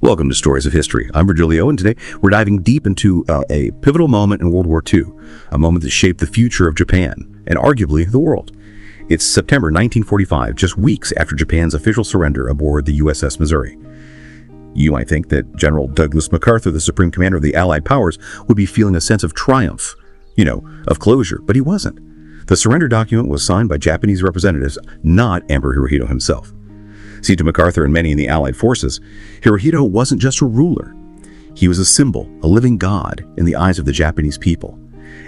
Welcome to Stories of History. I'm Virgilio, and today we're diving deep into a pivotal moment in World War II, a moment that shaped the future of Japan, and arguably the world. It's September 1945, just weeks after Japan's official surrender aboard the USS Missouri. You might think that General Douglas MacArthur, the Supreme Commander of the Allied powers, would be feeling a sense of triumph, of closure, but he wasn't. The surrender document was signed by Japanese representatives, not Emperor Hirohito himself. See, to MacArthur and many in the Allied forces, Hirohito wasn't just a ruler. He was a symbol, a living god in the eyes of the Japanese people.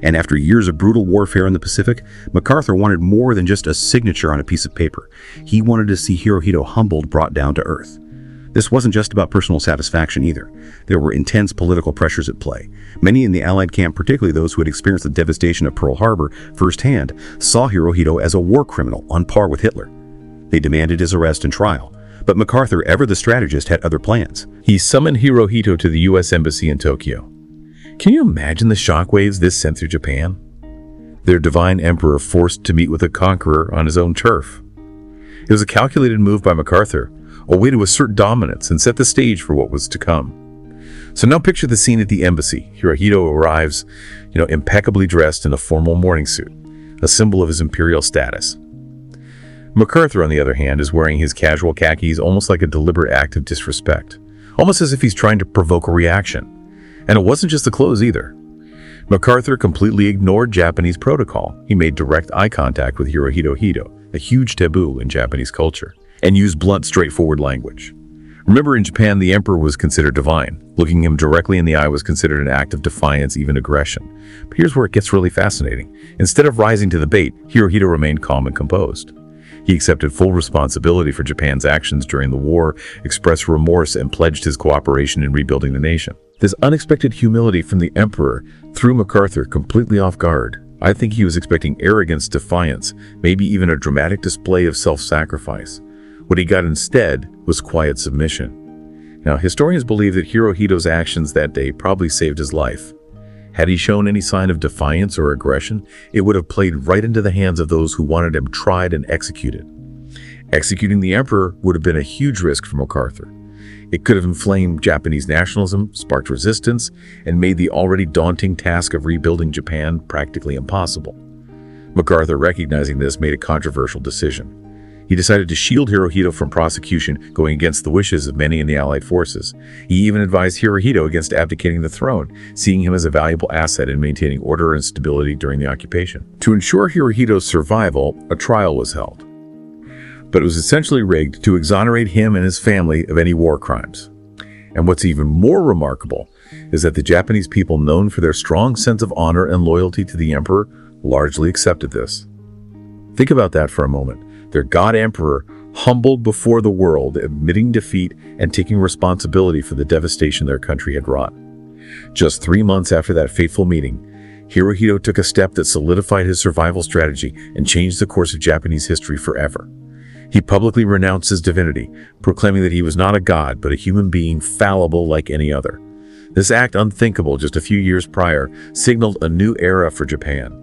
And after years of brutal warfare in the Pacific, MacArthur wanted more than just a signature on a piece of paper. He wanted to see Hirohito humbled, brought down to earth. This wasn't just about personal satisfaction either. There were intense political pressures at play. Many in the Allied camp, particularly those who had experienced the devastation of Pearl Harbor firsthand, saw Hirohito as a war criminal on par with Hitler. They demanded his arrest and trial, but MacArthur, ever the strategist, had other plans. He summoned Hirohito to the U.S. Embassy in Tokyo. Can you imagine the shockwaves this sent through Japan? Their divine emperor forced to meet with a conqueror on his own turf. It was a calculated move by MacArthur, a way to assert dominance and set the stage for what was to come. So now picture the scene at the embassy. Hirohito arrives, impeccably dressed in a formal morning suit, a symbol of his imperial status. MacArthur, on the other hand, is wearing his casual khakis almost like a deliberate act of disrespect, almost as if he's trying to provoke a reaction. And it wasn't just the clothes either. MacArthur completely ignored Japanese protocol. He made direct eye contact with Hirohito, a huge taboo in Japanese culture, and used blunt, straightforward language. Remember, in Japan, the emperor was considered divine. Looking him directly in the eye was considered an act of defiance, even aggression. But here's where it gets really fascinating. Instead of rising to the bait, Hirohito remained calm and composed. He accepted full responsibility for Japan's actions during the war, expressed remorse, and pledged his cooperation in rebuilding the nation. This unexpected humility from the emperor threw MacArthur completely off guard. I think he was expecting arrogance, defiance, maybe even a dramatic display of self-sacrifice. What he got instead was quiet submission. Now, historians believe that Hirohito's actions that day probably saved his life. Had he shown any sign of defiance or aggression, it would have played right into the hands of those who wanted him tried and executed. Executing the emperor would have been a huge risk for MacArthur. It could have inflamed Japanese nationalism, sparked resistance, and made the already daunting task of rebuilding Japan practically impossible. MacArthur, recognizing this, made a controversial decision. He decided to shield Hirohito from prosecution, going against the wishes of many in the Allied forces. He even advised Hirohito against abdicating the throne, seeing him as a valuable asset in maintaining order and stability during the occupation. To ensure Hirohito's survival, a trial was held. But it was essentially rigged to exonerate him and his family of any war crimes. And what's even more remarkable is that the Japanese people, known for their strong sense of honor and loyalty to the emperor, largely accepted this. Think about that for a moment. Their god emperor, humbled before the world, admitting defeat and taking responsibility for the devastation their country had wrought. Just 3 months after that fateful meeting, Hirohito took a step that solidified his survival strategy and changed the course of Japanese history forever. He publicly renounced his divinity, proclaiming that he was not a god, but a human being fallible like any other. This act, unthinkable just a few years prior, signaled a new era for Japan.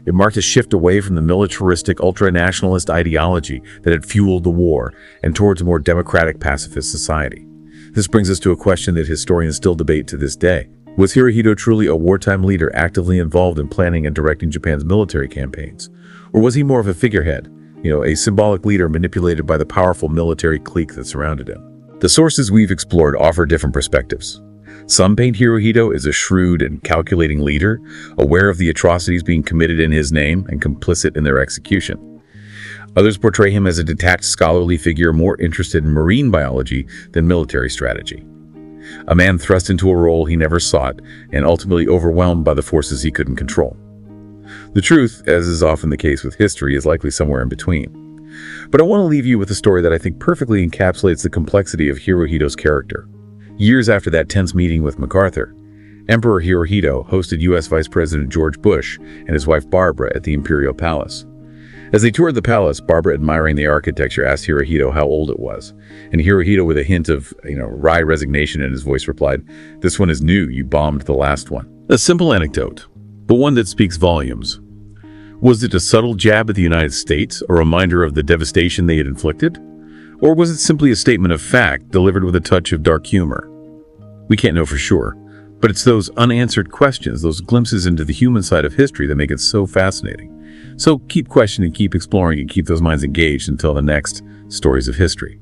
It marked a shift away from the militaristic, ultra-nationalist ideology that had fueled the war and towards a more democratic, pacifist society. This brings us to a question that historians still debate to this day. Was Hirohito truly a wartime leader actively involved in planning and directing Japan's military campaigns? Or was he more of a figurehead, a symbolic leader manipulated by the powerful military clique that surrounded him? The sources we've explored offer different perspectives. Some paint Hirohito as a shrewd and calculating leader, aware of the atrocities being committed in his name and complicit in their execution. Others portray him as a detached scholarly figure more interested in marine biology than military strategy. A man thrust into a role he never sought and ultimately overwhelmed by the forces he couldn't control. The truth, as is often the case with history, is likely somewhere in between. But I want to leave you with a story that I think perfectly encapsulates the complexity of Hirohito's character. Years after that tense meeting with MacArthur, Emperor Hirohito hosted U.S. Vice President George Bush and his wife Barbara at the Imperial Palace. As they toured the palace, Barbara, admiring the architecture, asked Hirohito how old it was. And Hirohito, with a hint of, wry resignation in his voice, replied, "This one is new. You bombed the last one." A simple anecdote, but one that speaks volumes. Was it a subtle jab at the United States, a reminder of the devastation they had inflicted? Or was it simply a statement of fact delivered with a touch of dark humor? We can't know for sure, but it's those unanswered questions, those glimpses into the human side of history that make it so fascinating. So keep questioning, keep exploring, and keep those minds engaged until the next Stories of History.